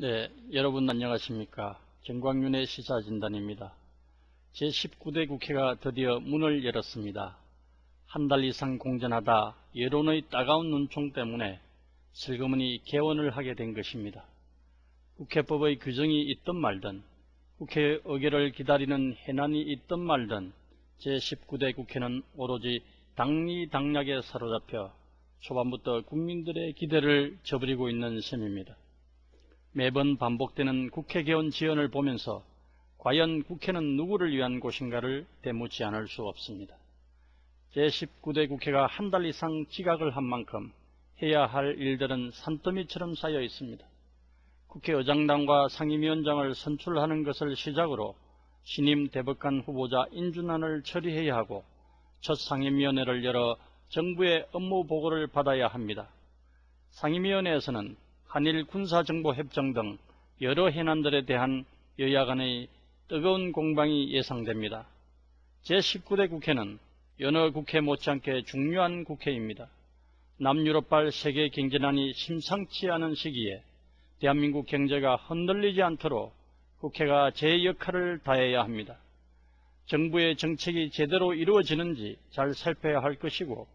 네, 여러분 안녕하십니까. 정광윤의 시사진단입니다. 제19대 국회가 드디어 문을 열었습니다. 한 달 이상 공전하다 여론의 따가운 눈총 때문에 슬그머니 개원을 하게 된 것입니다. 국회법의 규정이 있든 말든 국회 의결을 기다리는 해난이 있든 말든 제19대 국회는 오로지 당리당략에 사로잡혀 초반부터 국민들의 기대를 저버리고 있는 셈입니다. 매번 반복되는 국회 개원 지연을 보면서 과연 국회는 누구를 위한 곳인가를 되묻지 않을 수 없습니다. 제19대 국회가 한 달 이상 지각을 한 만큼 해야 할 일들은 산더미처럼 쌓여 있습니다. 국회의장단과 상임위원장을 선출하는 것을 시작으로 신임 대법관 후보자 인준안을 처리해야 하고 첫 상임위원회를 열어 정부의 업무 보고를 받아야 합니다. 상임위원회에서는 한일 군사정보협정 등 여러 해난들에 대한 여야 간의 뜨거운 공방이 예상됩니다. 제19대 국회는 여느 국회 못지않게 중요한 국회입니다. 남유럽발 세계 경제난이 심상치 않은 시기에 대한민국 경제가 흔들리지 않도록 국회가 제 역할을 다해야 합니다. 정부의 정책이 제대로 이루어지는지 잘 살펴야 할 것이고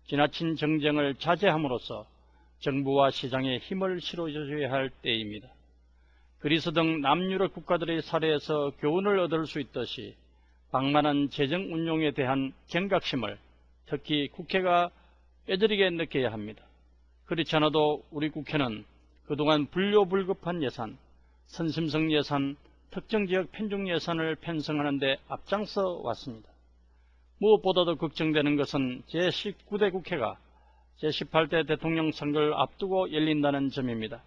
지나친 정쟁을 자제함으로써 정부와 시장에 힘을 실어줘야 할 때입니다. 그리스 등 남유럽 국가들의 사례에서 교훈을 얻을 수 있듯이 방만한 재정 운용에 대한 경각심을 특히 국회가 애들이게 느껴야 합니다. 그렇지 않아도 우리 국회는 그동안 불효불급한 예산, 선심성 예산, 특정지역 편중 예산을 편성하는 데 앞장서 왔습니다. 무엇보다도 걱정되는 것은 제19대 국회가 제18대 대통령 선거를 앞두고 열린다는 점입니다.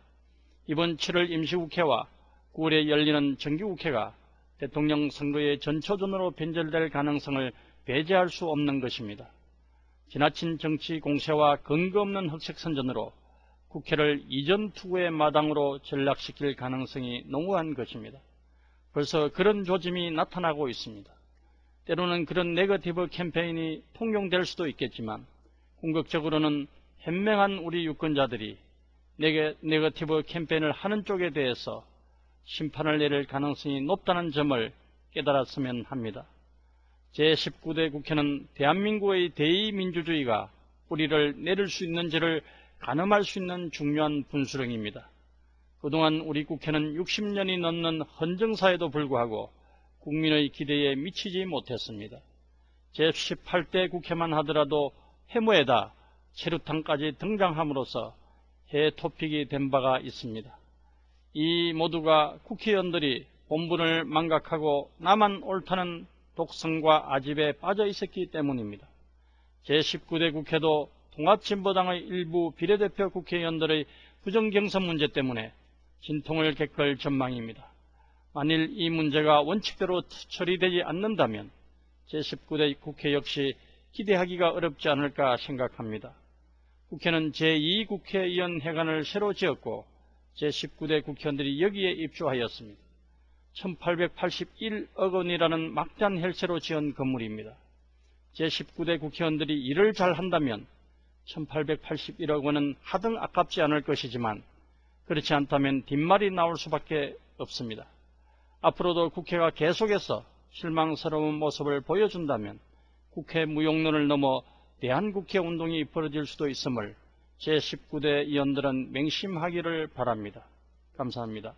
이번 7월 임시국회와 9월에 열리는 정기국회가 대통령 선거의 전초전으로 변절될 가능성을 배제할 수 없는 것입니다. 지나친 정치 공세와 근거 없는 흑색선전으로 국회를 이전 투구의 마당으로 전락시킬 가능성이 농후한 것입니다. 벌써 그런 조짐이 나타나고 있습니다. 때로는 그런 네거티브 캠페인이 통용될 수도 있겠지만 궁극적으로는 현명한 우리 유권자들이 네거티브 캠페인을 하는 쪽에 대해서 심판을 내릴 가능성이 높다는 점을 깨달았으면 합니다. 제19대 국회는 대한민국의 대의민주주의가 뿌리를 내릴 수 있는지를 가늠할 수 있는 중요한 분수령입니다. 그동안 우리 국회는 60년이 넘는 헌정사에도 불구하고 국민의 기대에 미치지 못했습니다. 제18대 국회만 하더라도 해무에다 체류탄까지 등장함으로써 해토픽이 된 바가 있습니다. 이 모두가 국회의원들이 본분을 망각하고 나만 옳다는 독성과 아집에 빠져 있었기 때문입니다. 제19대 국회도 통합진보당의 일부 비례대표 국회의원들의 부정경선 문제 때문에 진통을 겪을 전망입니다. 만일 이 문제가 원칙대로 처리되지 않는다면 제19대 국회 역시 기대하기가 어렵지 않을까 생각합니다. 국회는 제2국회의원회관을 새로 지었고 제19대 국회의원들이 여기에 입주하였습니다. 1881억 원이라는 막대한 헬세로 지은 건물입니다. 제19대 국회의원들이 일을 잘한다면 1881억 원은 하등 아깝지 않을 것이지만 그렇지 않다면 뒷말이 나올 수밖에 없습니다. 앞으로도 국회가 계속해서 실망스러운 모습을 보여준다면 국회 무용론을 넘어 대한국회 운동이 벌어질 수도 있음을 제19대 의원들은 맹심하기를 바랍니다. 감사합니다.